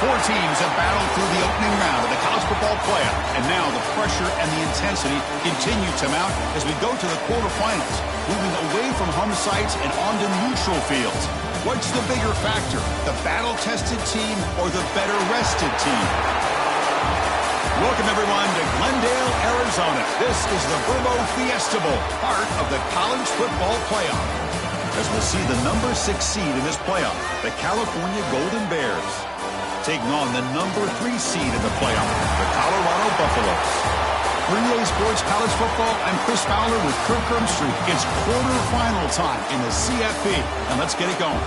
Four teams have battled through the opening round of the college football playoff, and now the pressure and the intensity continue to mount as we go to the quarterfinals, moving away from home sites and onto neutral fields. What's the bigger factor, the battle-tested team or the better-rested team? Welcome, everyone, to Glendale, Arizona. This is the Verbo Fiesta Bowl, part of the college football playoff. As we'll see the number 6 seed in this playoff, the California Golden Bears, taking on the number 3 seed in the playoff, the Colorado Buffaloes. For EA Sports College Football, I'm Chris Fowler with Kirk Ermstreet. It's quarterfinal time in the CFP, and let's get it going.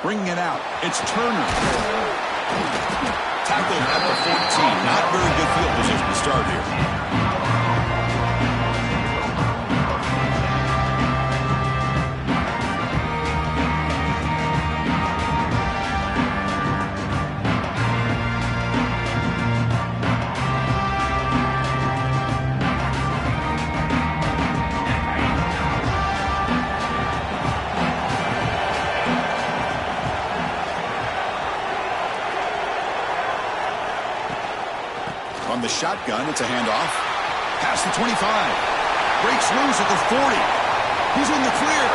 Bringing it out, it's Turner. Tackled at the 14. Not very good field position to start here. From the shotgun, it's a handoff. Past the 25. Breaks loose at the 40. He's in the clear.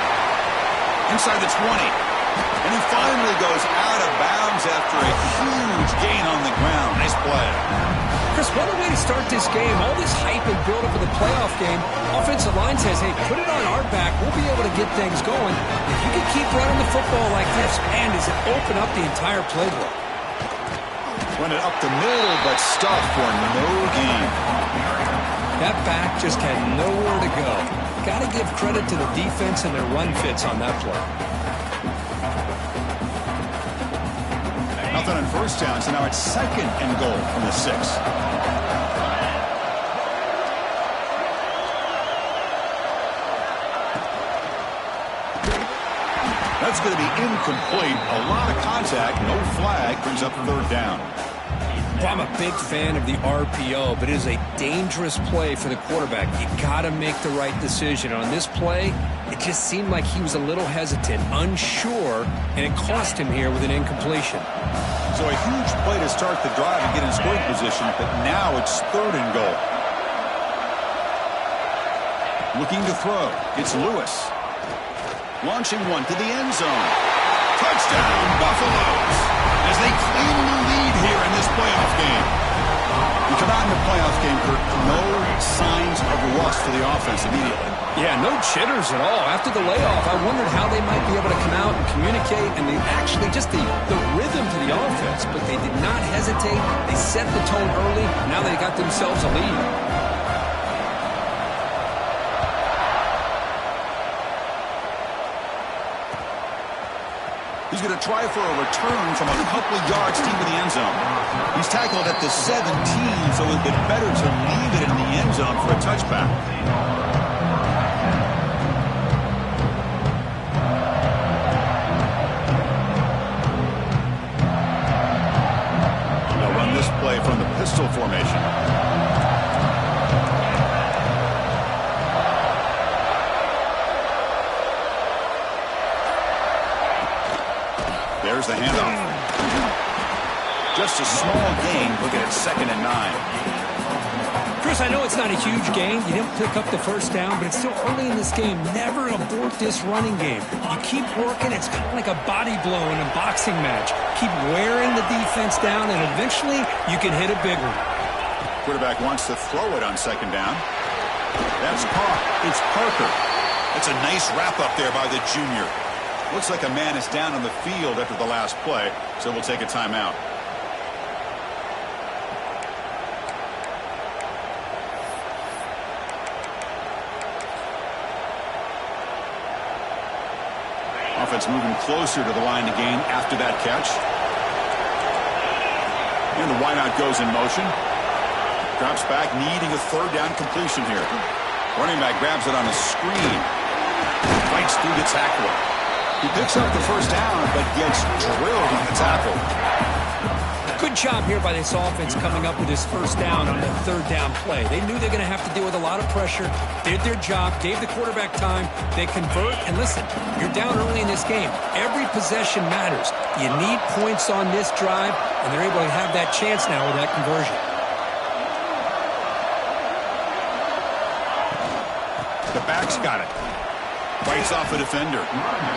Inside the 20. And he finally goes out of bounds after a huge gain on the ground. Nice play. Chris, what a way to start this game. All this hype and build-up for the playoff game. Offensive line says, hey, put it on our back. We'll be able to get things going. If you can keep running the football like this, man, does it open up the entire playbook. Run it up the middle, but stuffed for no gain. That back just had nowhere to go. Got to give credit to the defense and their run fits on that play. Nothing on first down, so now it's 2nd and goal from the 6. That's going to be incomplete. A lot of contact, no flag, brings up 3rd down. Well, I'm a big fan of the RPO, but it is a dangerous play for the quarterback. You got to make the right decision. On this play, it just seemed like he was a little hesitant, unsure, and it cost him here with an incompletion. So a huge play to start the drive and get in scoring position, but now it's 3rd and goal. Looking to throw. It's Lewis. Launching one to the end zone. Touchdown, Buffaloes! As they claim the lead here in this playoff game. You come out in the playoff game, Kurt, no signs of rust for the offense immediately. Yeah, no jitters at all. After the layoff, I wondered how they might be able to come out and communicate, and they actually just the rhythm to the offense, but they did not hesitate. They set the tone early. Now they got themselves a lead. He's going to try for a return from a couple of yards deep in the end zone. He's tackled at the 17, so it would be better to leave it in the end zone for a touchback. They'll run this play from the pistol formation. There's the handoff. Just a small gain. Looking at 2nd and 9. Chris, I know it's not a huge gain. You didn't pick up the first down, but it's still early in this game. Never abort this running game. You keep working. It's kind of like a body blow in a boxing match. Keep wearing the defense down, and eventually you can hit a big one. Quarterback wants to throw it on 2nd down. That's caught. It's Parker. That's a nice wrap up there by the junior. Looks like a man is down on the field after the last play, so we'll take a timeout. Offense moving closer to the line to gain after that catch. And the wideout goes in motion. Drops back, needing a 3rd down completion here. Running back grabs it on a screen. Fights through the tackler. He picks up the first down, but gets drilled on the tackle. Good job here by this offense coming up with his first down on the 3rd down play. They knew they're going to have to deal with a lot of pressure, did their job, gave the quarterback time. They convert, and listen, you're down early in this game. Every possession matters. You need points on this drive, and they're able to have that chance now with that conversion. The back's got it. Fights off a defender.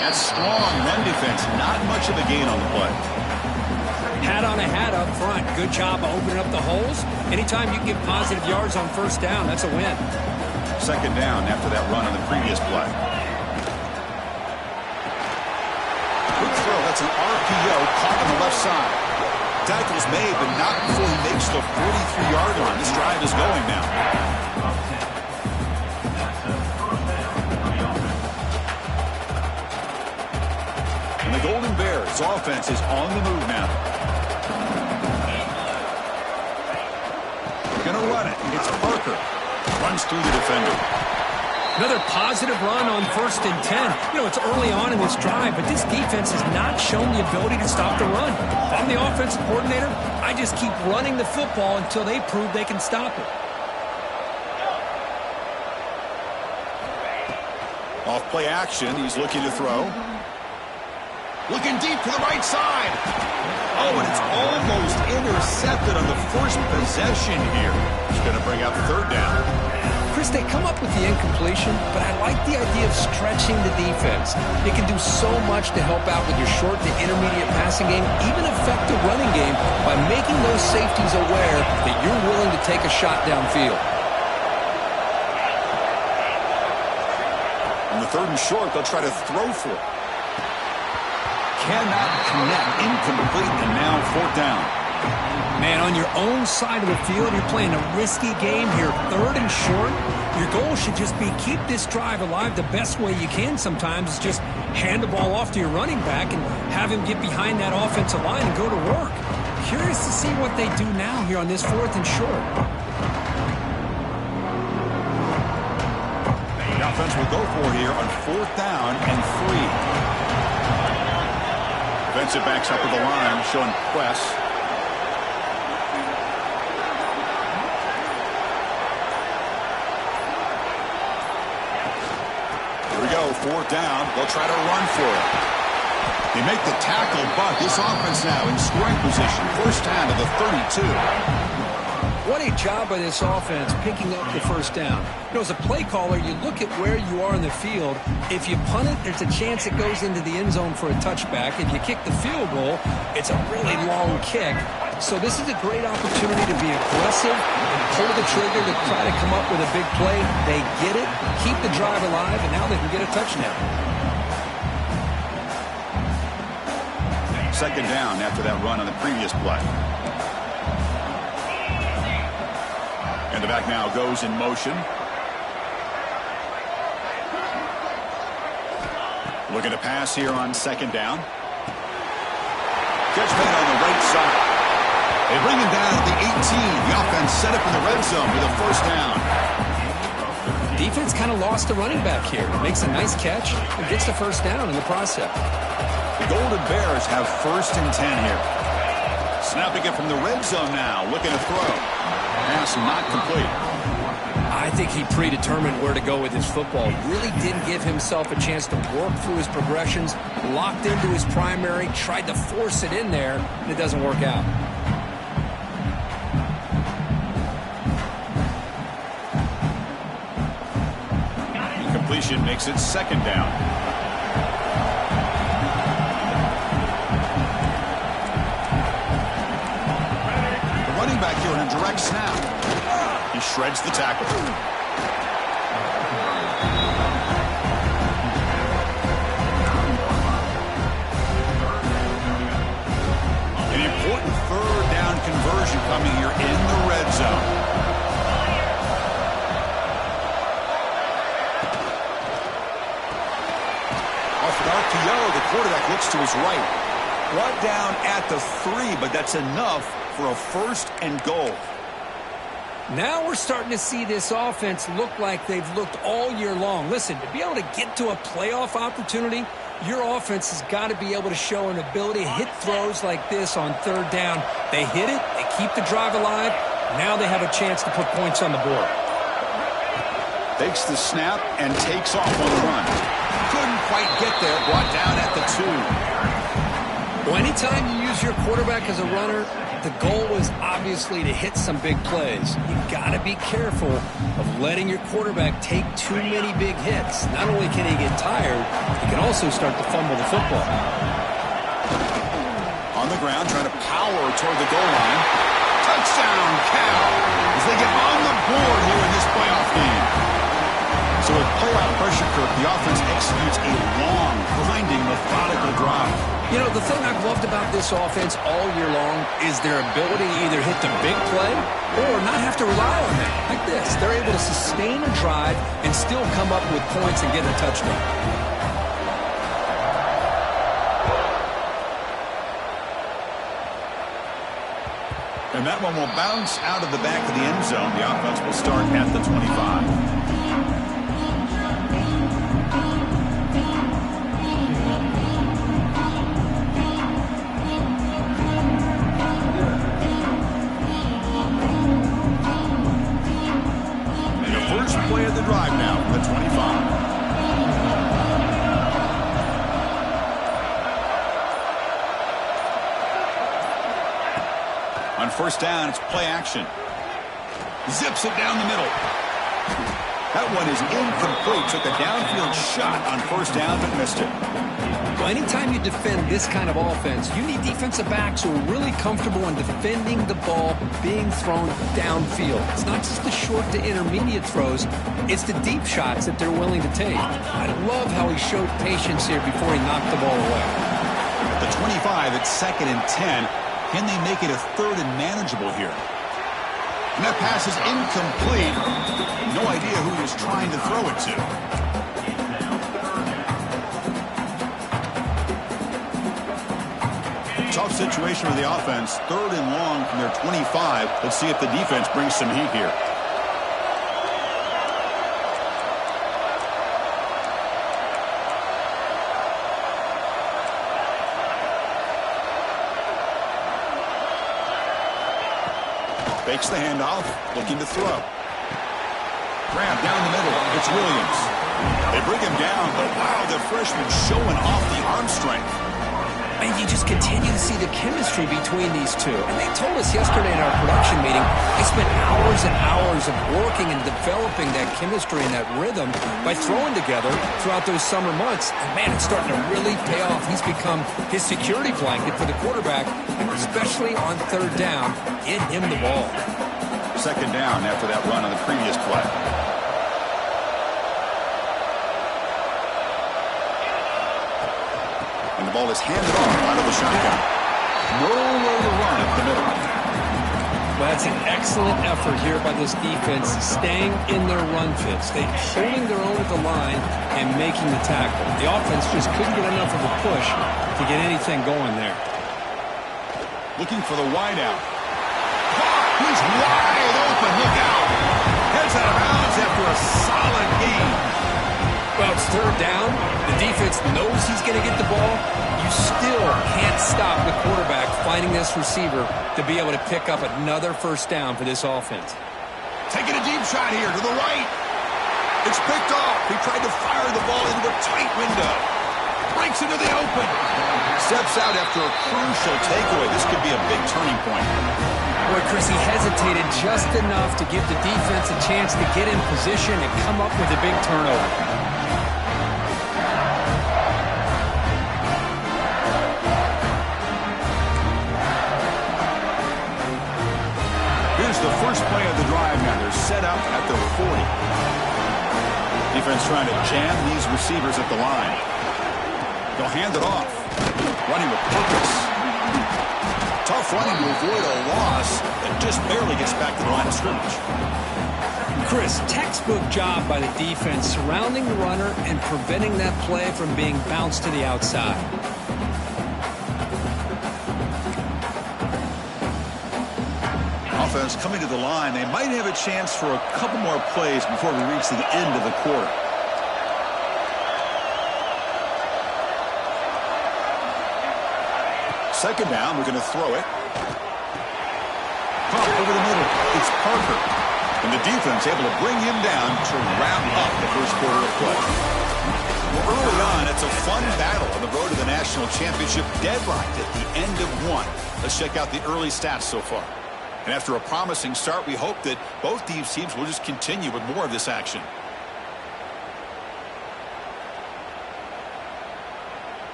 That's strong run defense. Not much of a gain on the play. Hat on a hat up front. Good job of opening up the holes. Anytime you can get positive yards on first down, that's a win. 2nd down after that run on the previous play. Good throw. That's an RPO caught on the left side. Tackle's made, but not before he makes the 43-yard line. This drive is going now. And the Golden Bears offense is on the move now. Going to run it. It's Parker. Runs through the defender. Another positive run on 1st and 10. You know, it's early on in this drive, but this defense has not shown the ability to stop the run. If I'm the offensive coordinator, I just keep running the football until they prove they can stop it. Off play action. He's looking to throw. Looking deep to the right side. Oh, and it's almost intercepted on the first possession here. He's going to bring out 3rd down. Chris, they come up with the incompletion, but I like the idea of stretching the defense. It can do so much to help out with your short to intermediate passing game, even affect the running game by making those safeties aware that you're willing to take a shot downfield. On the 3rd and short, they'll try to throw for it. Cannot connect. Incomplete, and now 4th down. Man, on your own side of the field, you're playing a risky game here, 3rd and short. Your goal should just be keep this drive alive the best way you can sometimes is just hand the ball off to your running back and have him get behind that offensive line and go to work. Curious to see what they do now here on this 4th and short. The offense will go for here on 4th down and 3. Defensive backs up at the line, showing press. Here we go, 4th down. They'll try to run for it. They make the tackle, but this offense now in scoring position. 1st down to the 32. What a job by this offense picking up the 1st down. You know, as a play caller, you look at where you are in the field. If you punt it, there's a chance it goes into the end zone for a touchback. If you kick the field goal, it's a really long kick. So this is a great opportunity to be aggressive and pull the trigger to try to come up with a big play. They get it, keep the drive alive, and now they can get a touchdown. 2nd down after that run on the previous play. And the back now goes in motion. Looking to pass here on 2nd down. Catch made on the right side. They bring him down at the 18. The offense set up in the red zone with a 1st down. Defense kind of lost the running back here. Makes a nice catch and gets the 1st down in the process. The Golden Bears have 1st and 10 here. Snapping it from the red zone now. Looking to throw. Pass not complete. I think he predetermined where to go with his football. Really didn't give himself a chance to work through his progressions. Locked into his primary. Tried to force it in there, and it doesn't work out. Completion makes it 2nd down. The running back here in a direct snap. He shreds the tackle. An important 3rd down conversion coming here in the red zone. RPO, the quarterback looks to his right. Brought down at the 3, but that's enough for a 1st and goal. Now we're starting to see this offense look like they've looked all year long. Listen, to be able to get to a playoff opportunity, your offense has got to be able to show an ability to hit throws like this on 3rd down. They hit it, they keep the drive alive. Now they have a chance to put points on the board. Takes the snap and takes off on the run. Couldn't quite get there, brought down at the 2. Well, anytime you use your quarterback as a runner, the goal is obviously to hit some big plays. You've got to be careful of letting your quarterback take too many big hits. Not only can he get tired, he can also start to fumble the football. On the ground, trying to power toward the goal line. Touchdown, Cal, as they get on the board here in this playoff game. So with pull-out pressure curve, the offense executes a long, grinding, methodical drive. You know, the thing I've loved about this offense all year long is their ability to either hit the big play or not have to rely on that. Like this, they're able to sustain a drive and still come up with points and get a touchdown. And that one will bounce out of the back of the end zone. The offense will start at the 25. Play of the drive now from the 25. On 1st down, it's play action. Zips it down the middle. That one is incomplete. Took a downfield shot on 1st down, but missed it. Well, anytime you defend this kind of offense, you need defensive backs who are really comfortable in defending the ball being thrown downfield. It's not just the short to intermediate throws, it's the deep shots that they're willing to take. I love how he showed patience here before he knocked the ball away. At the 25, it's 2nd and 10. Can they make it a third and manageable here? And that pass is incomplete. No idea who he was trying to throw it to. Tough situation for the offense. Third and long from their 25. Let's see if the defense brings some heat here. Fakes the handoff, looking to throw. Grab down the middle. It's Williams. They bring him down, but wow, the freshman showing off the arm strength. And you just continue to see the chemistry between these two. And they told us yesterday in our production meeting, they spent hours and hours of working and developing that chemistry and that rhythm by throwing together throughout those summer months. And man, it's starting to really pay off. He's become his security blanket for the quarterback, and especially on third down, get him the ball. Second down after that run on the previous play. And the ball is handed off out of the shotgun. Nowhere to run up the middle. Well, that's an excellent effort here by this defense, staying in their run fits. They're holding their own at the line and making the tackle. The offense just couldn't get enough of a push to get anything going there. Looking for the wideout. He's wide open. Look out. Heads out of bounds after a solid gain. Well, it's third down. The defense knows he's going to get the ball. You still can't stop the quarterback finding this receiver to be able to pick up another first down for this offense. Taking a deep shot here to the right. It's picked off. He tried to fire the ball into a tight window. Breaks into the open. Steps out after a crucial takeaway. This could be a big turning point. Boy, Chris, he hesitated just enough to give the defense a chance to get in position and come up with a big turnover. Here's the first play of the drive now. They're set up at the 40. Defense trying to jam these receivers at the line. They'll hand it off. Running with purpose. Tough running to avoid a loss and just barely gets back to the line of scrimmage. Chris, textbook job by the defense surrounding the runner and preventing that play from being bounced to the outside. Offense coming to the line. They might have a chance for a couple more plays before we reach the end of the quarter. Second down, we're going to throw it. Pump over the middle. It's Parker. And the defense able to bring him down to wrap up the first quarter of play. Well, early on, it's a fun battle on the road to the national championship, deadlocked at the end of one. Let's check out the early stats so far. And after a promising start, we hope that both these teams will just continue with more of this action.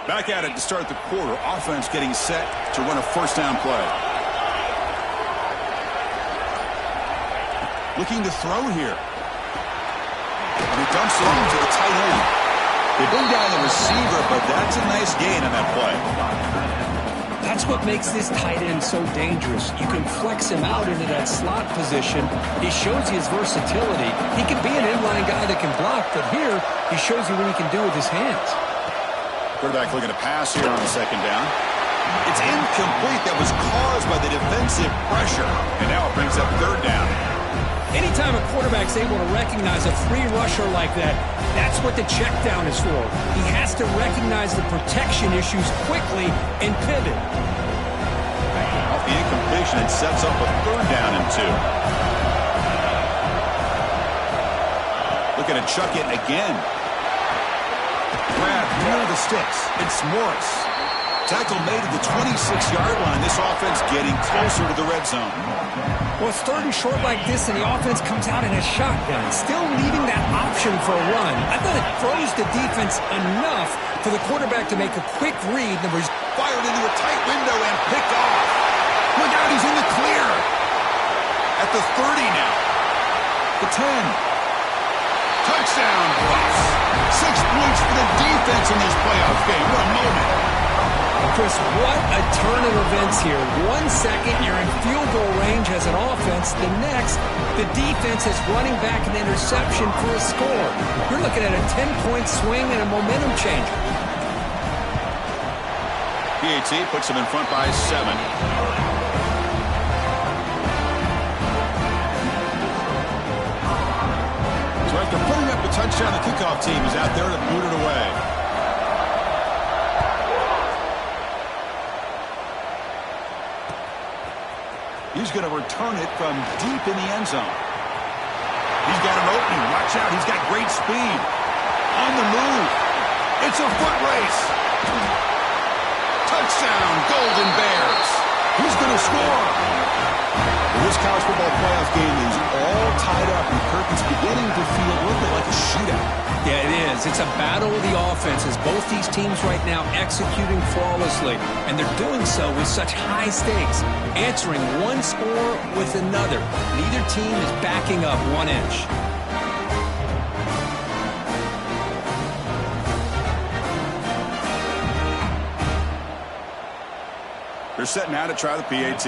Back at it to start the quarter. Offense getting set to run a first down play. Looking to throw here. And he dumps it into the tight end. They bring down the receiver, but that's a nice gain on that play. That's what makes this tight end so dangerous. You can flex him out into that slot position. He shows you his versatility. He can be an inline guy that can block, but here he shows you what he can do with his hands. Quarterback looking to pass here on the second down. It's incomplete. That was caused by the defensive pressure. And now it brings up third down. Anytime a quarterback's able to recognize a free rusher like that, that's what the check down is for. He has to recognize the protection issues quickly and pivot. Off the incompletion, it sets up a third down and 2. Looking to chuck it again. Grab near the sticks. It's Morris. Tackle made at the 26-yard line. This offense getting closer to the red zone. Well, it's third and short like this, and the offense comes out in a shotgun, still leaving that option for a run. I thought it froze the defense enough for the quarterback to make a quick read. Fired into a tight window and picked off. Look out, he's in the clear. At the 30 now. The 10. Touchdown, Bucks. 6 points for the defense in this playoff game. What a moment. Chris, what a turn of events here. 1 second, you're in field goal range as an offense. The next, the defense is running back an interception for a score. You're looking at a 10-point swing and a momentum changer. PAT puts them in front by 7. So after putting up a touchdown, the kickoff team is out there to boot it away. He's going to return it from deep in the end zone. He's got an opening. Watch out. He's got great speed. On the move. It's a foot race. Touchdown, Golden Bears. Who's going to score? Well, this college football playoff game is all tied up, and the curtain's beginning to feel a little bit like a shootout. Yeah, it is. It's a battle of the offenses. Both these teams right now executing flawlessly, and they're doing so with such high stakes, answering one score with another. Neither team is backing up 1 inch. They're setting out to try the PAT.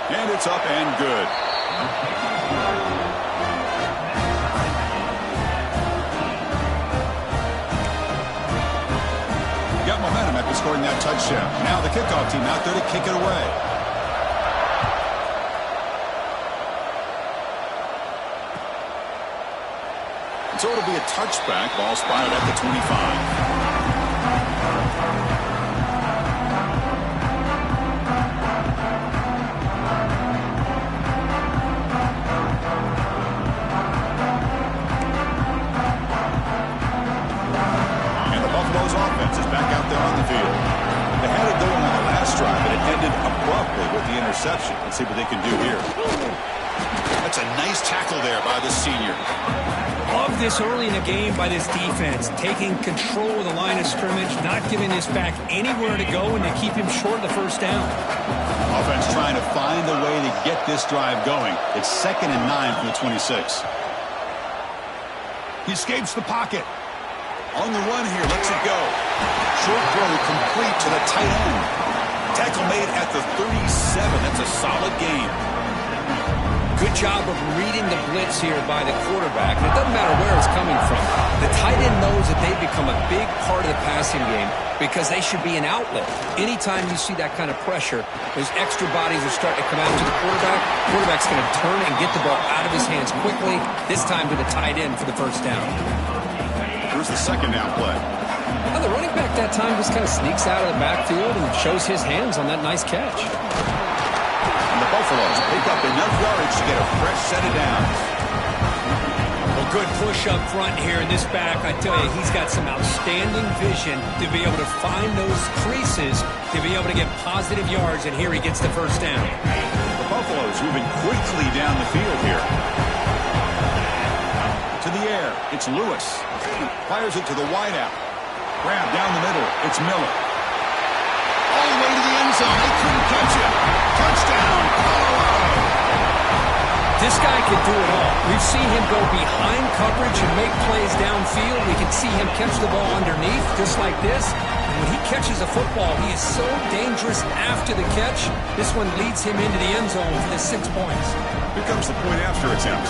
And it's up and good. Got momentum after scoring that touchdown. Now the kickoff team out there to kick it away. So it'll be a touchback. Ball spotted at the 25. Offense is back out there on the field. They had it going on the last drive, but it ended abruptly with the interception. Let's see what they can do here. That's a nice tackle there by the senior. Love this early in the game by this defense, taking control of the line of scrimmage, not giving this back anywhere to go, and to keep him short of the first down. Offense trying to find a way to get this drive going. It's 2nd and 9 from the 26. He escapes the pocket. On the run here, lets it go. Short throw complete to the tight end. Tackle made at the 37. That's a solid gain. Good job of reading the blitz here by the quarterback. It doesn't matter where it's coming from. The tight end knows that they've become a big part of the passing game because they should be an outlet. Anytime you see that kind of pressure, those extra bodies are starting to come out to the quarterback. Quarterback's going to turn and get the ball out of his hands quickly, this time to the tight end for the first down. Here's the 2nd down play. Well, the running back that time just kind of sneaks out of the backfield and shows his hands on that nice catch. And the Buffaloes pick up enough yardage to get a fresh set of downs. Well, good push up front here in this back. I tell you, he's got some outstanding vision to be able to find those creases, to be able to get positive yards, and here he gets the first down. The Buffaloes moving quickly down the field here. To the air, it's Lewis. Fires it to the wideout. Grab down the middle, it's Miller. All the way to the end zone, they couldn't catch it. Touchdown, Colorado. This guy can do it all. We've seen him go behind coverage and make plays downfield. We can see him catch the ball underneath, just like this. And when he catches a football, he is so dangerous after the catch. This one leads him into the end zone for the 6 points. Here comes the point after attempt.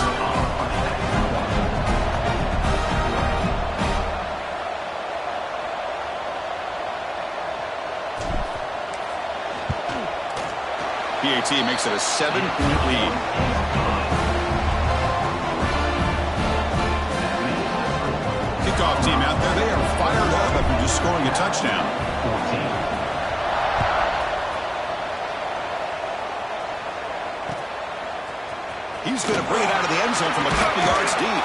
PAT makes it a 7-point lead. Kickoff team out there, they are fired up after just scoring a touchdown. He's going to bring it out of the end zone from a couple yards deep.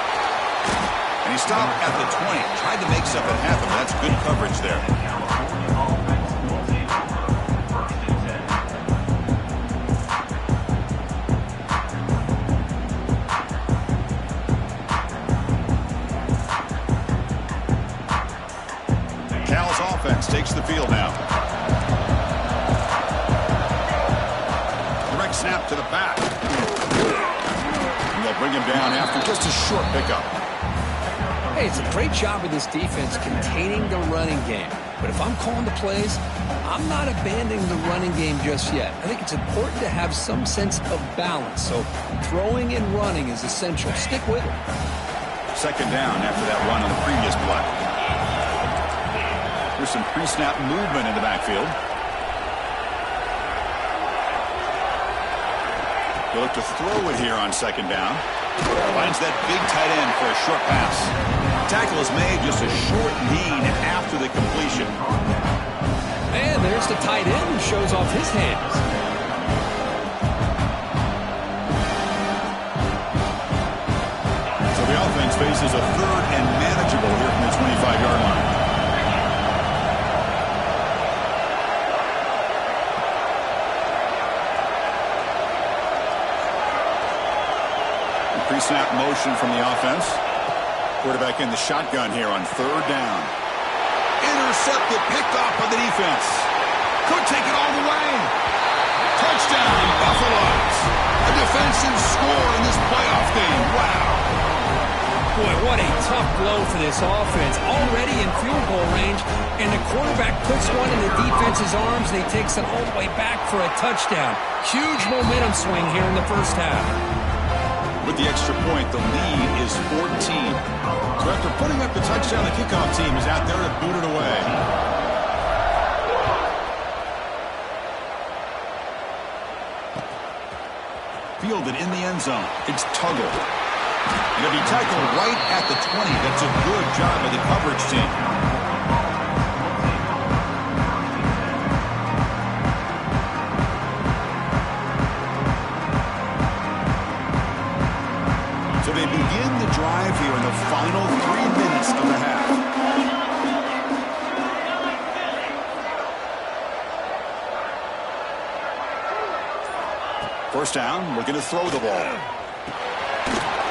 And he stopped at the 20. Tried to make something happen. That's good coverage there. Takes the field now. Direct snap to the back. And they'll bring him down after just a short pickup. Hey, it's a great job of this defense containing the running game. But if I'm calling the plays, I'm not abandoning the running game just yet. I think it's important to have some sense of balance. So throwing and running is essential. Stick with it. Second down after that run on the previous play. There's some pre-snap movement in the backfield. He'll look to throw it here on second down. Finds that big tight end for a short pass. Tackle is made, just a short gain after the completion. And there's the tight end who shows off his hands. So the offense faces a third and manageable here from the 25-yard line. Pre-snap motion from the offense. Quarterback in the shotgun here on third down. Intercepted, picked off by the defense. Could take it all the way. Touchdown, Buffaloes. A defensive score in this playoff game. Wow. Boy, what a tough blow for this offense. Already in field goal range, and the quarterback puts one in the defense's arms, and he takes it all the way back for a touchdown. Huge momentum swing here in the first half. With the extra point, the lead is 14. So after putting up the touchdown, the kickoff team is out there to boot it away. Fielded in the end zone. It's Tuggle. And it'll be tackled right at the 20. That's a good job of the coverage team. So they begin the drive here in the final 3 minutes of the half. First down, looking to throw the ball.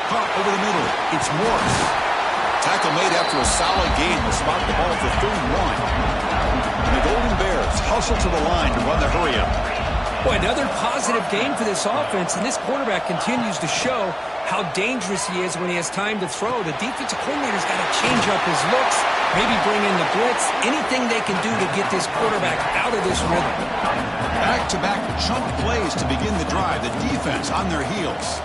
Caught over the middle. It's Morris. Tackle made after a solid gain. Will spot the ball for 31. And the Golden Bears hustle to the line to run the hurry-up. Boy, another positive game for this offense, and this quarterback continues to show how dangerous he is when he has time to throw. The defensive coordinator's got to change up his looks, maybe bring in the blitz, anything they can do to get this quarterback out of this rhythm. Back-to-back chunk plays to begin the drive. The defense on their heels.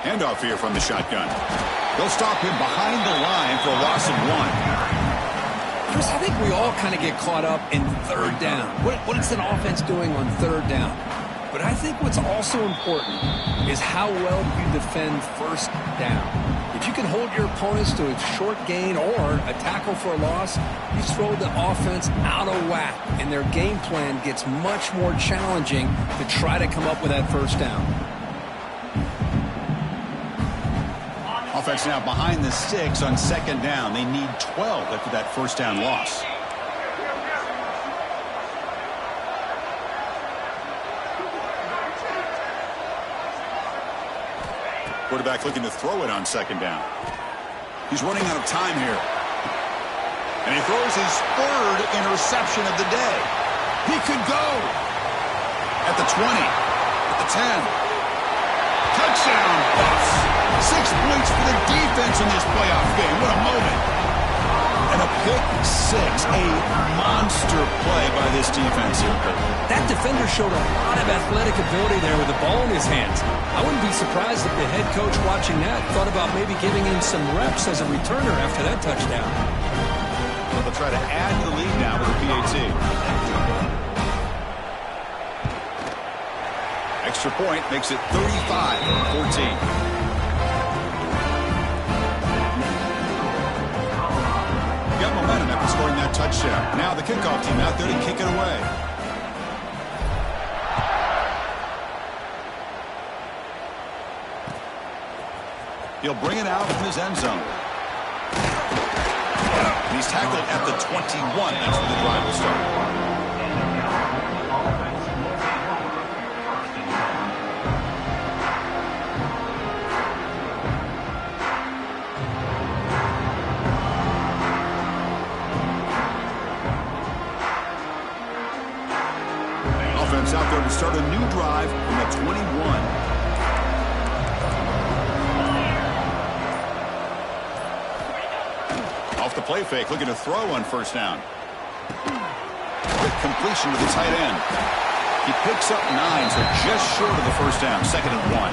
Handoff here from the shotgun. They'll stop him behind the line for a loss of 1. Chris, I think we all kind of get caught up in third down. What is an offense doing on third down? But I think what's also important is how well you defend first down. If you can hold your opponents to a short gain or a tackle for a loss, you throw the offense out of whack, and their game plan gets much more challenging to try to come up with that first down. Offense now behind the sticks on second down. They need 12 after that first down loss. Quarterback looking to throw it on second down. He's running out of time here. And he throws his third interception of the day. He could go. At the 20. At the 10. Touchdown, Buffs. 6 points for the defense in this playoff game. What a moment. And a pick six. A monster play by this defense here. That defender showed a lot of athletic ability there with the ball in his hands. I wouldn't be surprised if the head coach watching that thought about maybe giving him some reps as a returner after that touchdown. Well, they'll try to add to the lead now with a PAT. Extra point makes it 35-14. Got momentum after scoring that touchdown. Now the kickoff team out there to kick it away. He'll bring it out from his end zone. And he's tackled at the 21. That's where the drive will start. Out there to start a new drive from the 21. Off the play fake, looking to throw on first down. Quick completion to the tight end. He picks up 9, so just short of the first down. 2nd and 1.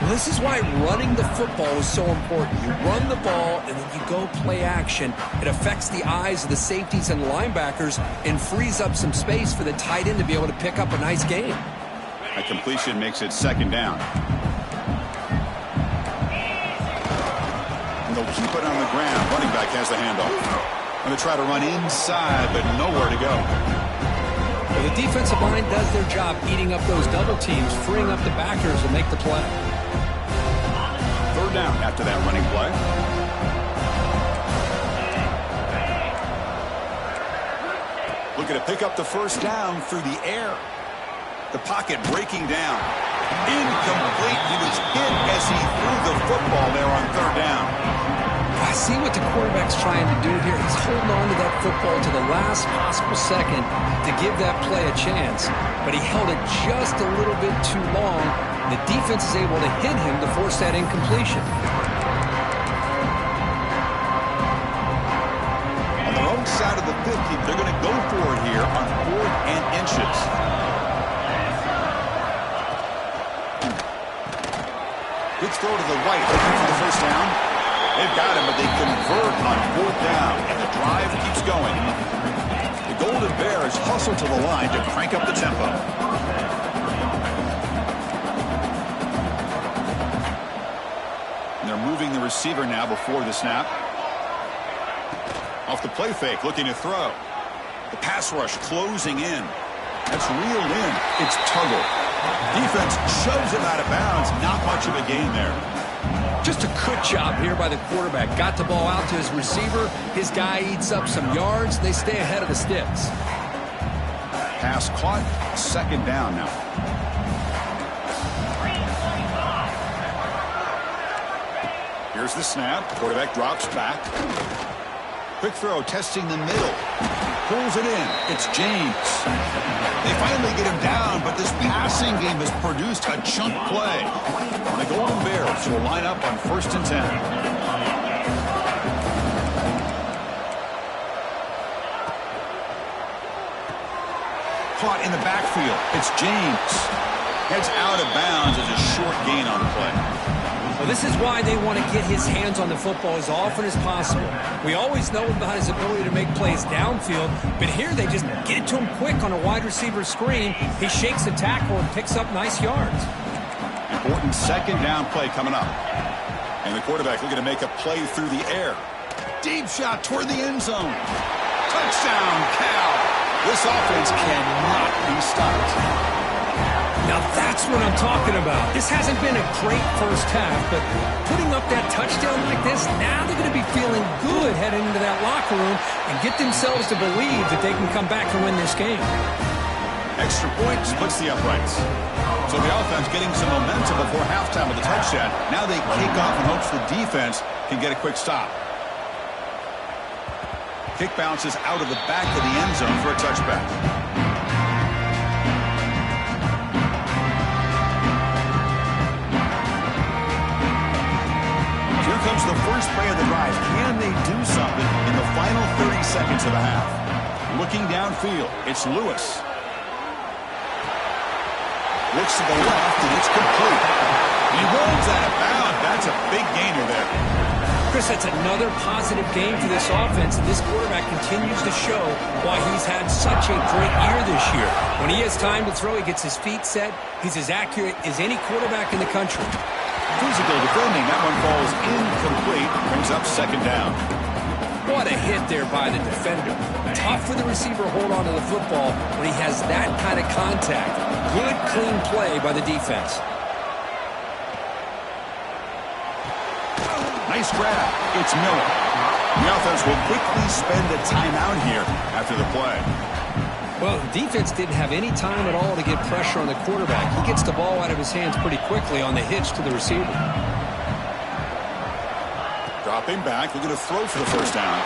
Well, this is why running the football is so important. You run the ball, and then you go play action. It affects the eyes of the safeties and linebackers and frees up some space for the tight end to be able to pick up a nice gain. That completion makes it 2nd down. And they'll keep it on the ground. Running back has the handoff. Going to try to run inside, but nowhere to go. Well, the defensive line does their job eating up those double teams, freeing up the backers to make the play. 3rd down after that running play. Looking to pick up the first down through the air. The pocket breaking down. Incomplete. He was hit as he threw the football there on 3rd down. I see what the quarterback's trying to do here. He's holding on to that football to the last possible second to give that play a chance. But he held it just a little bit too long. The defense is able to hit him to force that incompletion. On their own side of the 50, they're going to go for it here on 4th and inches. Good throw to the right, looking for the first down. They've got him, but they convert on 4th down, and the drive keeps going. The Golden Bears hustle to the line to crank up the tempo. And they're moving the receiver now before the snap. Off the play fake, looking to throw. The pass rush closing in. That's reeled in. It's Tuggle. Defense shoves him out of bounds. Not much of a gain there. Just a good job here by the quarterback. Got the ball out to his receiver. His guy eats up some yards. They stay ahead of the sticks. Pass caught. 2nd down now. Here's the snap. Quarterback drops back. Quick throw, testing the middle. Pulls it in. It's James. They finally get him down, but this passing game has produced a chunk play. And the Golden Bears will line up on 1st and 10. Caught in the backfield. It's James. Heads out of bounds as a short gain on the play. Well, this is why they want to get his hands on the football as often as possible. We always know about his ability to make plays downfield, but here they just get it to him quick on a wide receiver screen. He shakes the tackle and picks up nice yards. Important 2nd down play coming up. And the quarterback looking to make a play through the air. Deep shot toward the end zone. Touchdown, Cal. This offense cannot be stopped. Now that's what I'm talking about. This hasn't been a great first half, but putting up that touchdown like this, now they're going to be feeling good heading into that locker room and get themselves to believe that they can come back and win this game. Extra point splits the uprights. So the offense getting some momentum before halftime with the touchdown. Now they kick off in hopes the defense can get a quick stop. Kick bounces out of the back of the end zone for a touchback. Here comes the first play of the drive. Can they do something in the final 30 seconds of the half? Looking downfield, it's Lewis. Looks to the left, and it's complete. He rolls out of bounds. That's a big gainer there. Chris, that's another positive game for this offense, and this quarterback continues to show why he's had such a great year this year. When he has time to throw, he gets his feet set. He's as accurate as any quarterback in the country. Physical defending. That one falls incomplete. Brings up 2nd down. What a hit there by the defender. Tough for the receiver to hold on to the football when he has that kind of contact. Good, clean play by the defense. Nice grab. It's Miller. The offense will quickly spend a timeout here after the play. Well, the defense didn't have any time at all to get pressure on the quarterback. He gets the ball out of his hands pretty quickly on the hitch to the receiver. Dropping back, looking to throw for the first down.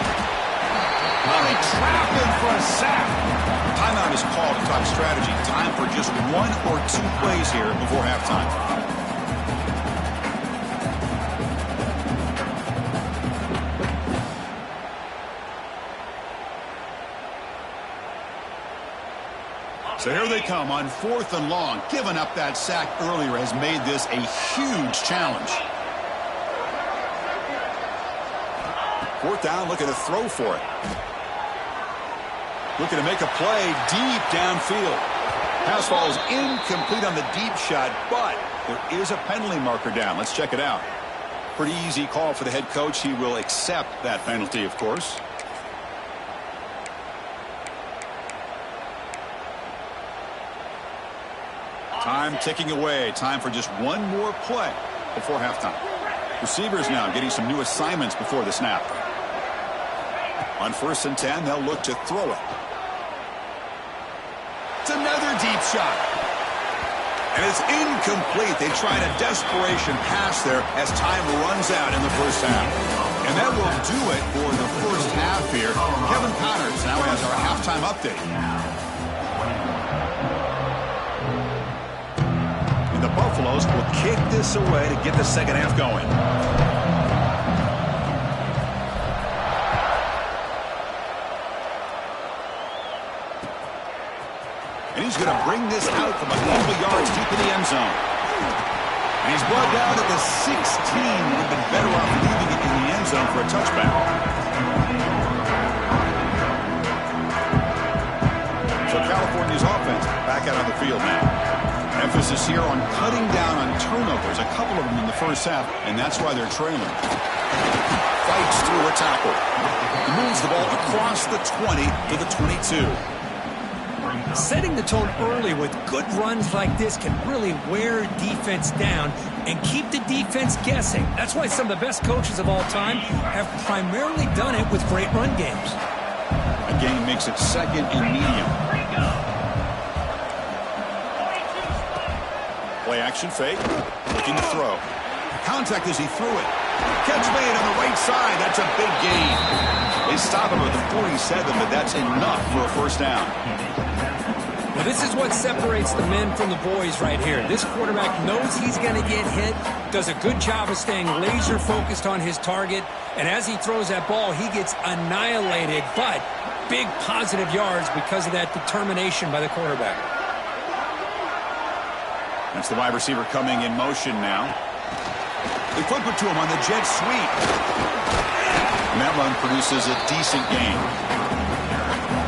Oh, they trap him for a sack. Timeout is called to talk strategy. Time for just 1 or 2 plays here before halftime. So here they come on 4th and long. Giving up that sack earlier has made this a huge challenge. 4th down, looking to throw for it. Looking to make a play deep downfield. Pass falls incomplete on the deep shot, but there is a penalty marker down. Let's check it out. Pretty easy call for the head coach. He will accept that penalty, of course. Time ticking away. Time for just one more play before halftime. Receivers now getting some new assignments before the snap. On 1st and 10, they'll look to throw it. It's another deep shot. And it's incomplete. They tried a desperation pass there as time runs out in the first half. And that will do it for the first half here. Kevin Connors now has our halftime update. And the Buffaloes will kick this away to get the second half going. And he's going to bring this out from a couple of yards deep in the end zone. And he's brought down at the 16. Would have been better off leaving it in the end zone for a touchback. So California's offense back out on the field now. Emphasis here on cutting down on turnovers, a couple of them in the first half, and that's why they're trailing. Fights through a tackle. He moves the ball across the 20 to the 22. Setting the tone early with good runs like this can really wear defense down and keep the defense guessing. That's why some of the best coaches of all time have primarily done it with great run games. A game makes it 2nd and medium. Play action fake. Looking to throw. Contact as he threw it. Catch made on the right side. That's a big gain. They stop him at the 47, but that's enough for a first down. Well, this is what separates the men from the boys right here. This quarterback knows he's going to get hit, does a good job of staying laser focused on his target, and as he throws that ball, he gets annihilated, but big positive yards because of that determination by the quarterback. That's the wide receiver coming in motion now. They flip it to him on the jet sweep. And that run produces a decent gain.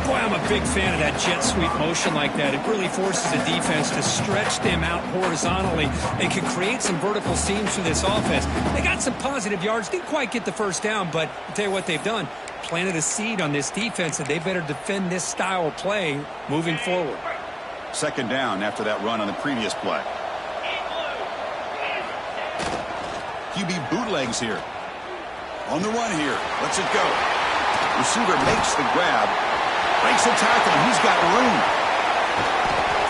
Boy, I'm a big fan of that jet sweep motion like that. It really forces the defense to stretch them out horizontally. They can create some vertical seams for this offense. They got some positive yards. Didn't quite get the first down, but I'll tell you what they've done. Planted a seed on this defense, and they better defend this style of play moving forward. 2nd down after that run on the previous play. QB bootlegs here. On the run here. Lets it go. Receiver makes the grab. Breaks the tackle, and he's got room.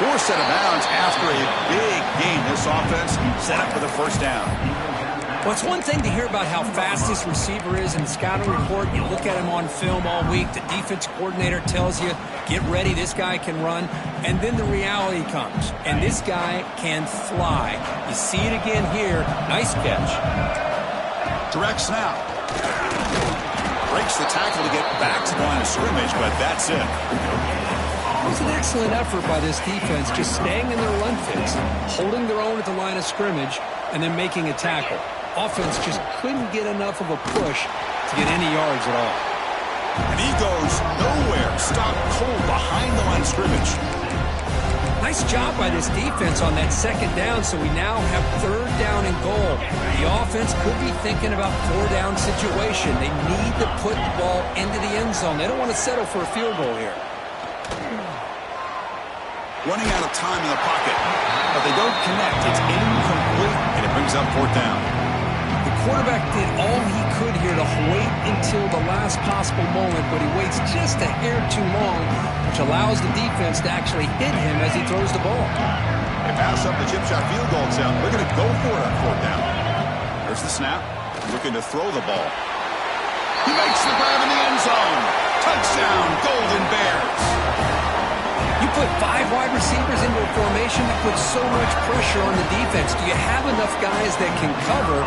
Forced out of bounds after a big gain. This offense set up for the first down. Well, it's one thing to hear about how fast this receiver is in the scouting report. You look at him on film all week. The defense coordinator tells you, get ready, this guy can run. And then the reality comes, and this guy can fly. You see it again here. Nice catch. Direct snap. Breaks the tackle to get back to the line of scrimmage, but that's it. It was an excellent effort by this defense, just staying in their run fits, holding their own at the line of scrimmage, and then making a tackle. Offense just couldn't get enough of a push to get any yards at all. And he goes nowhere. Stopped cold behind the line of scrimmage. Nice job by this defense on that 2nd down, so we now have 3rd down and goal. The offense could be thinking about 4-down situation. They need to put the ball into the end zone. They don't want to settle for a field goal here. Running out of time in the pocket, but they don't connect. It's incomplete, and it brings up 4th down. The quarterback did all he could here to wait until the last possible moment, but he waits just a hair too long, which allows the defense to actually hit him as he throws the ball. They pass up the chip shot field goal attempt. They're going to go for it on 4th down. There's the snap. Looking to throw the ball. He makes the grab in the end zone. Touchdown, Golden Bears. You put 5 wide receivers into a formation that puts so much pressure on the defense. Do you have enough guys that can cover?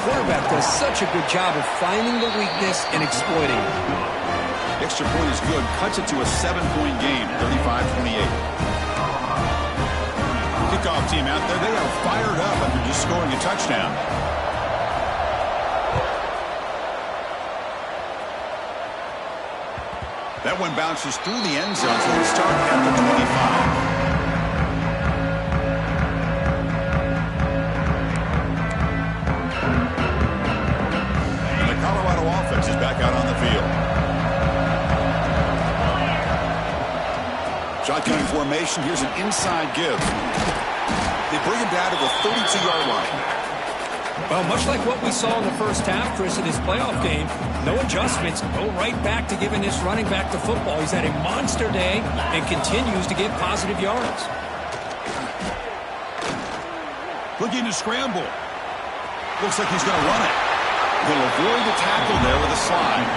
The quarterback does such a good job of finding the weakness and exploiting it. Extra point is good. Cuts it to a 7-point game, 35-28. kickoff team out there. They are fired up after just scoring a touchdown. That one bounces through the end zone, so we start at the 25. Colorado offense is back out on the field. Shotgun formation. Here's an inside give. They bring him down to the 32-yard line. Well, much like what we saw in the first half, Chris, in his playoff game, no adjustments. Go right back to giving this running back the football. He's had a monster day and continues to get positive yards. Looking to scramble. Looks like he's going to run it. He'll avoid the tackle there with a slide.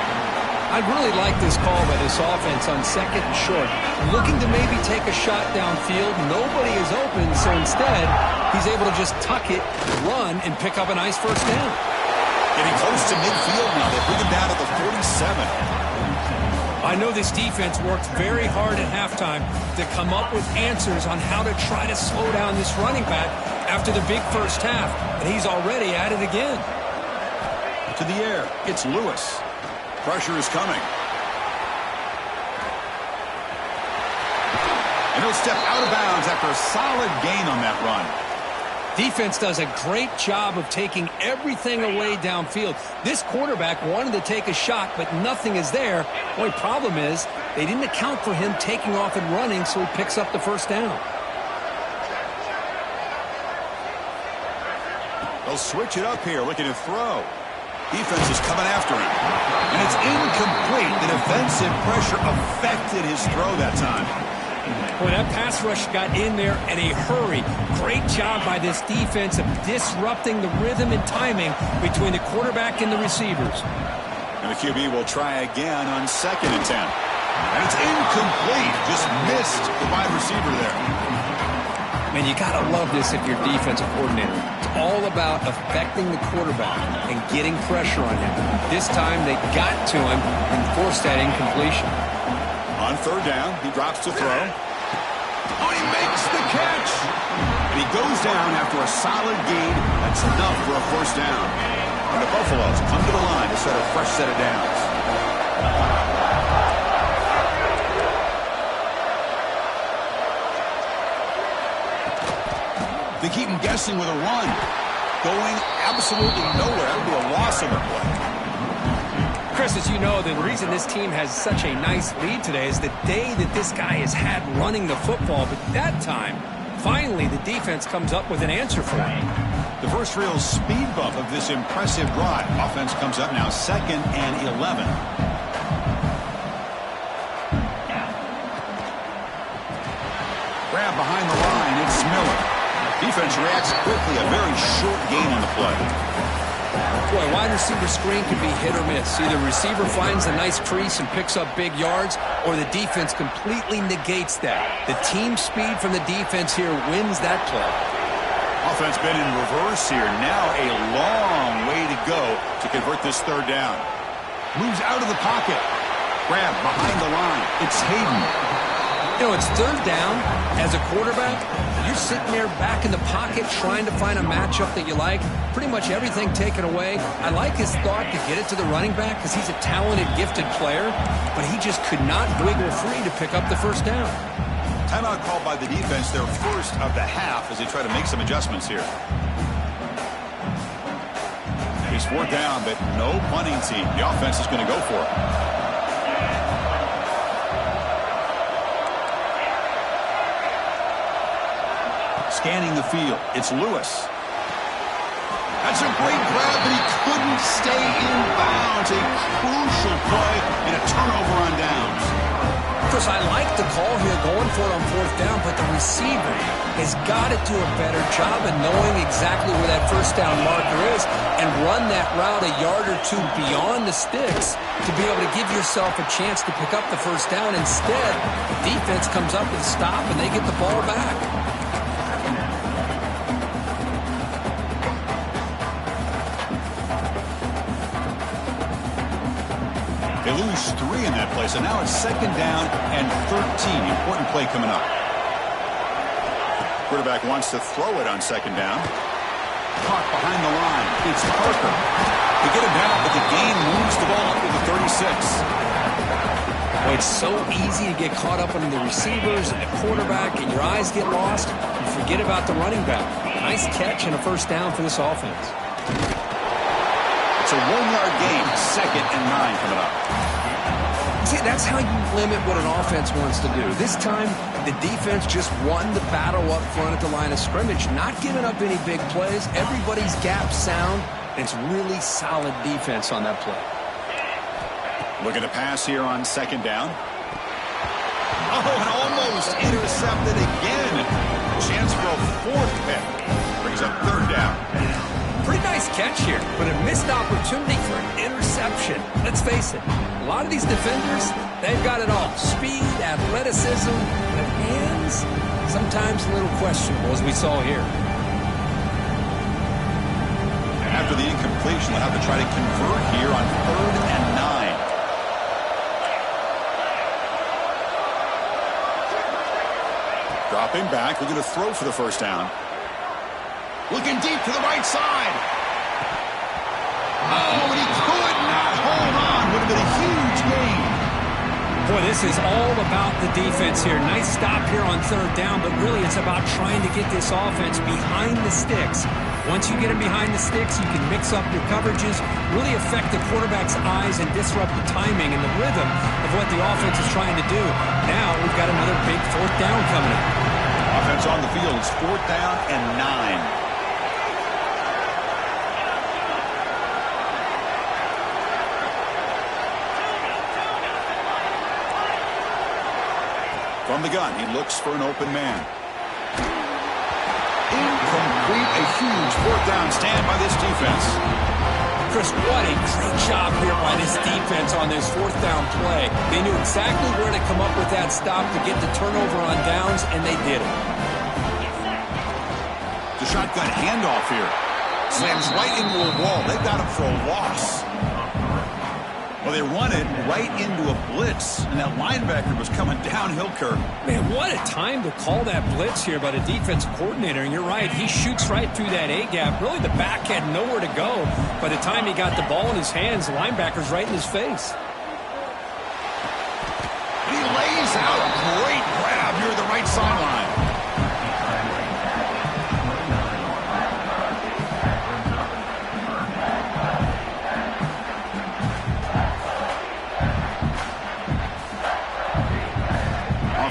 I really like this call by this offense on second and short. Looking to maybe take a shot downfield. Nobody is open, so instead, he's able to just tuck it, run, and pick up a nice first down. Getting close to midfield now. They bring him down at the 47. I know this defense worked very hard at halftime to come up with answers on how to try to slow down this running back after the big first half, and he's already at it again. To the air, it's Lewis. Pressure is coming. And he'll step out of bounds after a solid gain on that run. Defense does a great job of taking everything away downfield. This quarterback wanted to take a shot, but nothing is there. Only problem is they didn't account for him taking off and running, so he picks up the first down. They'll switch it up here, looking to throw. Defense is coming after him. And it's incomplete. The defensive pressure affected his throw that time. Boy, that pass rush got in there in a hurry. Great job by this defense of disrupting the rhythm and timing between the quarterback and the receivers. And the QB will try again on second and 10. And it's incomplete. Just missed the wide receiver there. Man, you got to love this if you're defensive coordinator. It's all about affecting the quarterback and getting pressure on him. This time they got to him and forced that incompletion. On third down, he drops to throw. Oh, he makes the catch. And he goes down after a solid gain. That's enough for a first down. And the Buffaloes come to the line to set a fresh set of downs. They keep him guessing with a run. Going absolutely nowhere. That would be a loss of a play. Chris, as you know, the reason this team has such a nice lead today is the day that this guy has had running the football. But that time, finally, the defense comes up with an answer for him. The first real speed bump of this impressive drive. Offense comes up now 2nd and 11. Grab behind the line. It's Miller. Defense reacts quickly. A very short gain on the play. Boy, wide receiver screen can be hit or miss. Either receiver finds a nice crease and picks up big yards, or the defense completely negates that. The team speed from the defense here wins that play. Offense been in reverse here. Now a long way to go to convert this third down. Moves out of the pocket. Grab behind the line. It's Hayden. You know, it's third down. As a quarterback, you're sitting there back in the pocket trying to find a matchup that you like. Pretty much everything taken away. I like his thought to get it to the running back because he's a talented, gifted player, but he just could not wiggle free to pick up the first down. Timeout called by the defense, their first of the half, as they try to make some adjustments here. He's fourth down, but no punting team. The offense is going to go for it. Scanning the field, it's Lewis. That's a great grab, but he couldn't stay in bounds. A crucial play and a turnover on downs. Chris, I like the call here going for it on fourth down, but the receiver has got to do a better job of knowing exactly where that first down marker is and run that route a yard or two beyond the sticks to be able to give yourself a chance to pick up the first down. Instead, the defense comes up with a stop and they get the ball back. They lose 3 in that play, so now it's second down and 13. Important play coming up. Quarterback wants to throw it on second down. Caught behind the line. It's Parker. They get him down, but the gain moves the ball up to the 36. Well, it's so easy to get caught up on the receivers and the quarterback, and your eyes get lost. You forget about the running back. Nice catch and a first down for this offense. It's a 1-yard gain, 2nd and 9 coming up. See, that's how you limit what an offense wants to do. This time, the defense just won the battle up front at the line of scrimmage, not giving up any big plays. Everybody's gap sound, and it's really solid defense on that play. Looking to pass here on second down. Oh, and almost intercepted again. Chance for a 4th pick. Brings up 3rd down. Pretty nice catch here, but a missed opportunity for an interception. Let's face it, a lot of these defenders, they've got it all. Speed, athleticism, but hands, sometimes a little questionable, as we saw here. After the incompletion, they'll have to try to convert here on 3rd and 9. Dropping back, looking to throw for the first down. Looking deep to the right side. Oh, and he could not hold on. Would have been a huge gain. Boy, this is all about the defense here. Nice stop here on 3rd down, but really it's about trying to get this offense behind the sticks. Once you get them behind the sticks, you can mix up your coverages, really affect the quarterback's eyes and disrupt the timing and the rhythm of what the offense is trying to do. Now we've got another big 4th down coming up. Offense on the field is 4th down and 9. From the gun, he looks for an open man. Incomplete, a huge 4th down stand by this defense. Chris, what a great job here by this defense on this 4th down play. They knew exactly where to come up with that stop to get the turnover on downs, and they did it. The shotgun handoff here. Slams right into a wall. They've got him for a loss. Well, they run it right into a blitz, and that linebacker was coming downhill, Kirk. Man, what a time to call that blitz here by the defensive coordinator. And you're right, he shoots right through that A-gap. Really, the back had nowhere to go. By the time he got the ball in his hands, the linebacker's right in his face. He lays out a great grab near the right sideline.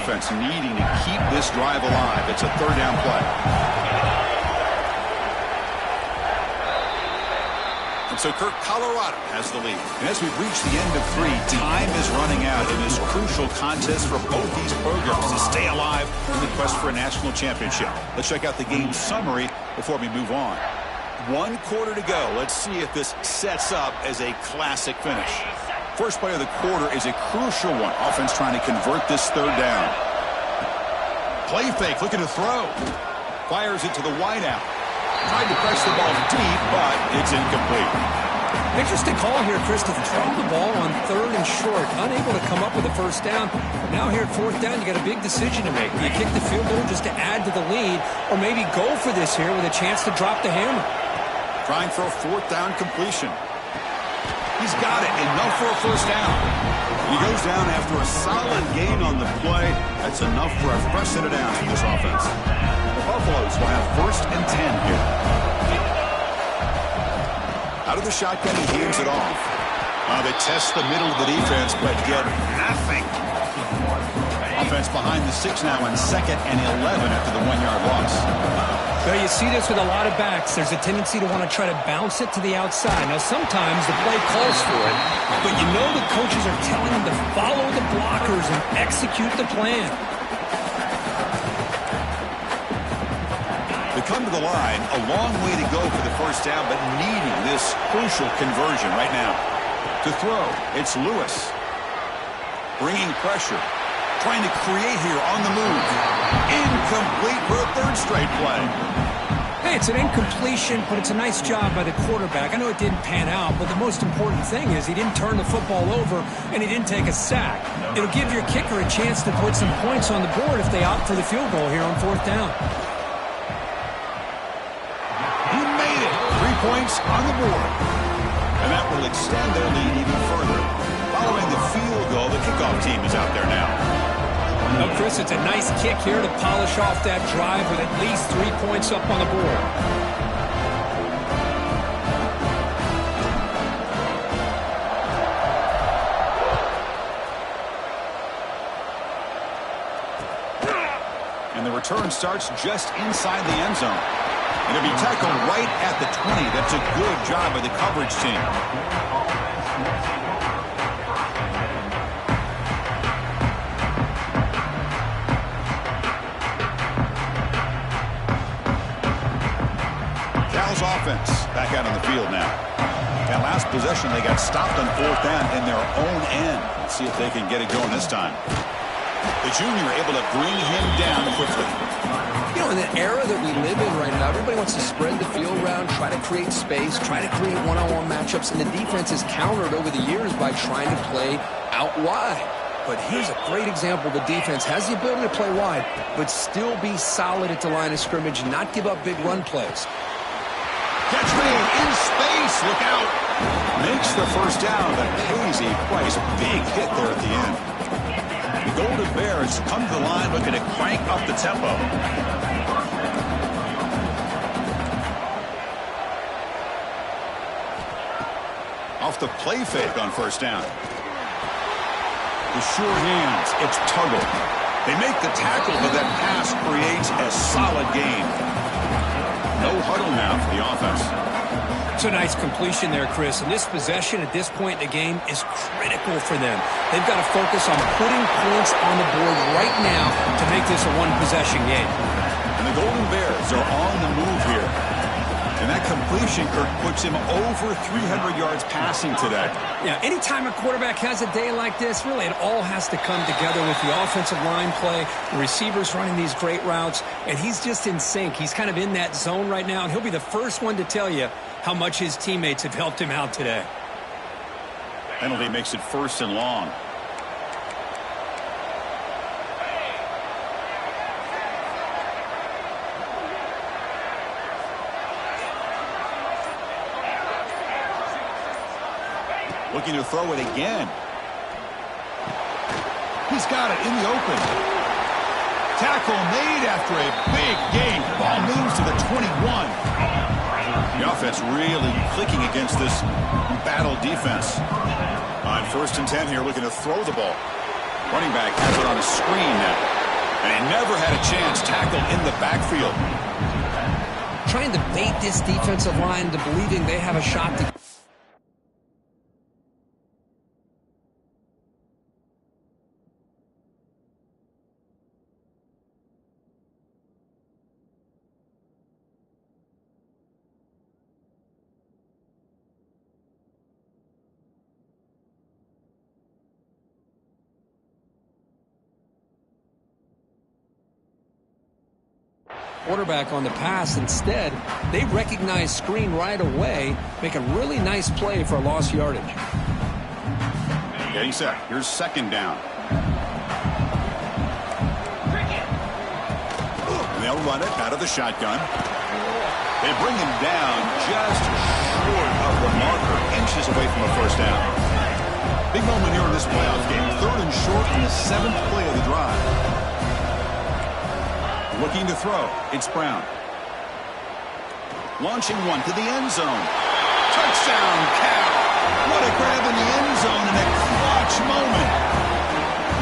Offense needing to keep this drive alive. It's a 3rd down play. And so Kirk, Colorado has the lead. And as we've reached the end of 3, time is running out in this crucial contest for both these programs to stay alive in the quest for a national championship. Let's check out the game summary before we move on. 1 quarter to go. Let's see if this sets up as a classic finish. First play of the quarter is a crucial one. Offense trying to convert this 3rd down. Play fake, looking to throw. Fires it to the wideout. Tried to press the ball deep, but it's incomplete. Interesting call here, Chris, to throw the ball on 3rd and short. Unable to come up with a first down. Now here at 4th down, you got a big decision to make. Do you kick the field goal just to add to the lead, or maybe go for this here with a chance to drop the hammer? Trying for a 4th down completion. He's got it, enough for a first down. He goes down after a solid gain on the play. That's enough for a fresh set of downs for this offense. The Buffaloes will have 1st and 10 here. Out of the shotgun, he hands it off. They test the middle of the defense, but get nothing. Offense behind the 6 now in 2nd and 11 after the 1-yard loss. Well, you see this with a lot of backs. There's a tendency to want to try to bounce it to the outside. Now, sometimes the play calls for it, but you know the coaches are telling them to follow the blockers and execute the plan. They come to the line, a long way to go for the first down, but needing this crucial conversion right now. To throw, it's Lewis. Bringing pressure. Trying to create here on the move. Incomplete for a 3rd straight play. Hey, it's an incompletion, but it's a nice job by the quarterback. I know it didn't pan out, but the most important thing is he didn't turn the football over and he didn't take a sack. It'll give your kicker a chance to put some points on the board if they opt for the field goal here on 4th down. points on the board. And that will extend their lead even further. Following the field goal, the kickoff team is out there now. Well, Chris, it's a nice kick here to polish off that drive with at least 3 points up on the board. And the return starts just inside the end zone. And it'll be tackled right at the 20. That's a good job by the coverage team. Cal's offense back out on the field now. That last possession, they got stopped on 4th down in their own end. Let's see if they can get it going this time. The junior able to bring him down quickly. You know, in the era that we live in right now, everybody wants to spread the field around, try to create space, try to create one-on-one matchups, and the defense has countered over the years by trying to play out wide. But here's a great example. The defense has the ability to play wide, but still be solid at the line of scrimmage, not give up big run plays. Catch made in space. Look out. Makes the first down, but pays a price. Big hit there at the end. The Golden Bears come to the line looking to crank up the tempo. Off the play fake on 1st down. The sure hands. It's Tuggle. They make the tackle, but that pass creates a solid gain. No huddle now for the offense. It's a nice completion there, Chris. And this possession at this point in the game is critical for them. They've got to focus on putting points on the board right now to make this a one-possession game. And the Golden Bears are on the move here. And that completion, Kirk, puts him over 300 yards passing today. Yeah, anytime a quarterback has a day like this, really it all has to come together with the offensive line play, the receivers running these great routes, and he's just in sync. He's kind of in that zone right now, and he'll be the first one to tell you how much his teammates have helped him out today. Penalty makes it 1st and long. Looking to throw it again. He's got it in the open. Tackle made after a big gain. Ball moves to the 21. The offense really clicking against this battle defense. On 1st and 10 here, looking to throw the ball. Running back has it on a screen now. And he never had a chance. Tackled in the backfield. Trying to bait this defensive line to believing they have a shot to... quarterback on the pass. Instead, they recognize screen right away, make a really nice play for a lost yardage. Getting set. Here's 2nd down. And they'll run it out of the shotgun. They bring him down just short of the marker, inches away from a 1st down. Big moment here in this playoff game. 3rd and short on the 7th play of the drive. Looking to throw. It's Brown. Launching one to the end zone. Touchdown, Cal. What a grab in the end zone in a clutch moment.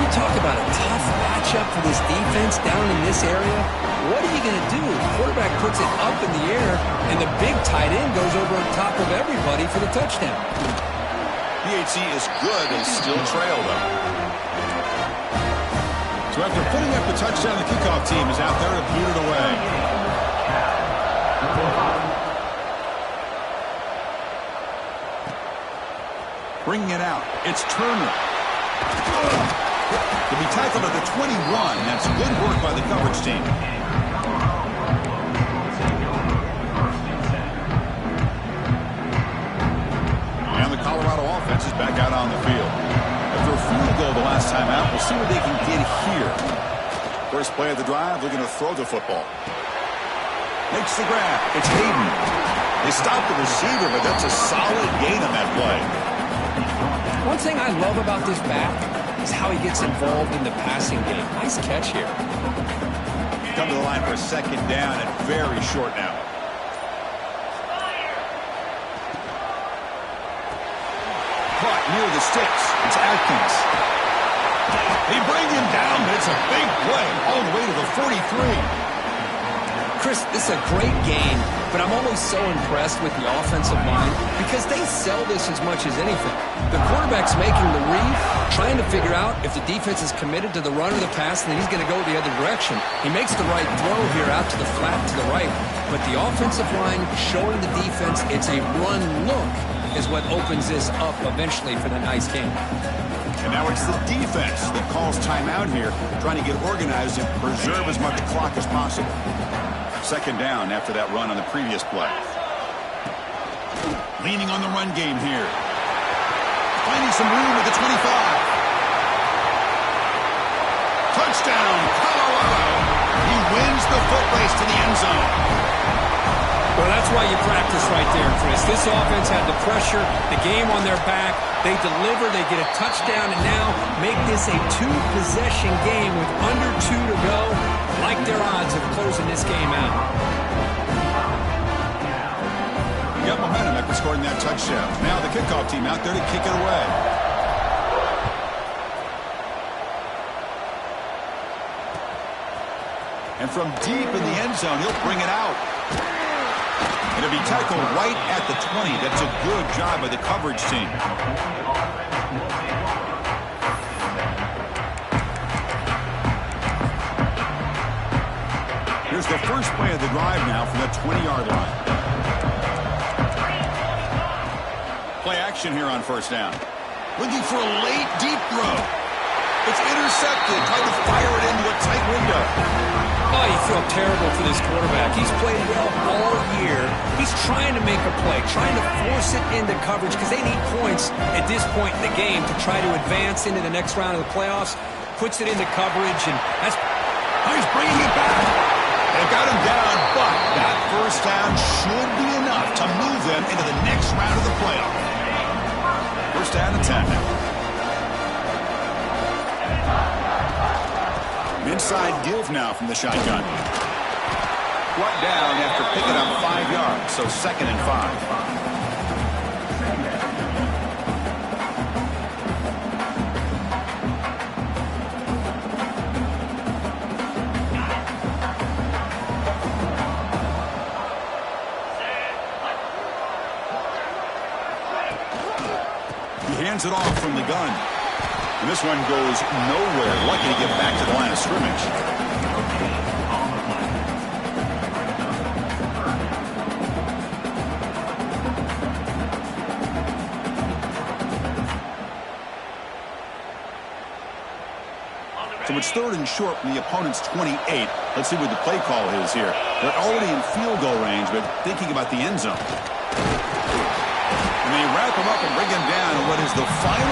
You talk about a tough matchup for this defense down in this area. What are you going to do? The quarterback puts it up in the air, and the big tight end goes over on top of everybody for the touchdown. PHC is good. They still trail, though. So after putting up the touchdown, the kickoff team is out there to boot it away. Bringing it out. It's Turner. To be tackled at the 21. That's good work by the coverage team. And the Colorado offense is back out on the field. After a field goal the last time out, we'll see what they can get here. First play of the drive, looking to throw the football. Makes the grab. It's Hayden. They stopped the receiver, but that's a solid gain on that play. One thing I love about this back is how he gets involved in the passing game. Nice catch here. Come to the line for a second down and very short now. Caught near the sticks. It's Atkins. They bring him down, but it's a big play all the way to the 43. Chris, this is a great game, but I'm always so impressed with the offensive line because they sell this as much as anything. The quarterback's making the read, trying to figure out if the defense is committed to the run or the pass, and then he's going to go the other direction. He makes the right throw here out to the flat to the right, but the offensive line showing the defense it's a run look is what opens this up eventually for the nice game. And now it's the defense that calls timeout here, trying to get organized and preserve as much clock as possible. Second down after that run on the previous play. Leaning on the run game here. Finding some room at the 25. Touchdown, Colorado. He wins the foot race to the end zone. Well, that's why you practice right there, Chris. This offense had the pressure, the game on their back. They deliver, they get a touchdown, and now make this a two-possession game with under 2 to go. Like their odds of closing this game out. You got momentum after scoring that touchdown. Now the kickoff team out there to kick it away. And from deep in the end zone, he'll bring it out. It'll be tackled right at the 20. That's a good job by the coverage team. Here's the first play of the drive now from the 20-yard line. Play action here on first down. Looking for a late, deep throw. It's intercepted. Tried to fire it into a tight window. Oh, you feel terrible for this quarterback. He's played well all year. He's trying to make a play, trying to force it into coverage because they need points at this point in the game to try to advance into the next round of the playoffs. Puts it into coverage, and that's... Oh, he's bringing it back. They got him down, but that first down should be enough to move them into the next round of the playoff. First down and 10 now. Inside give now from the shotgun. Brought down after picking up 5 yards, so second and 5. He hands it off from the gun. And this one goes nowhere. Lucky to get back to the line of scrimmage. So it's third and short from the opponent's 28. Let's see what the play call is here. They're already in field goal range, but thinking about the end zone. And they wrap him up and bring him down in what is the final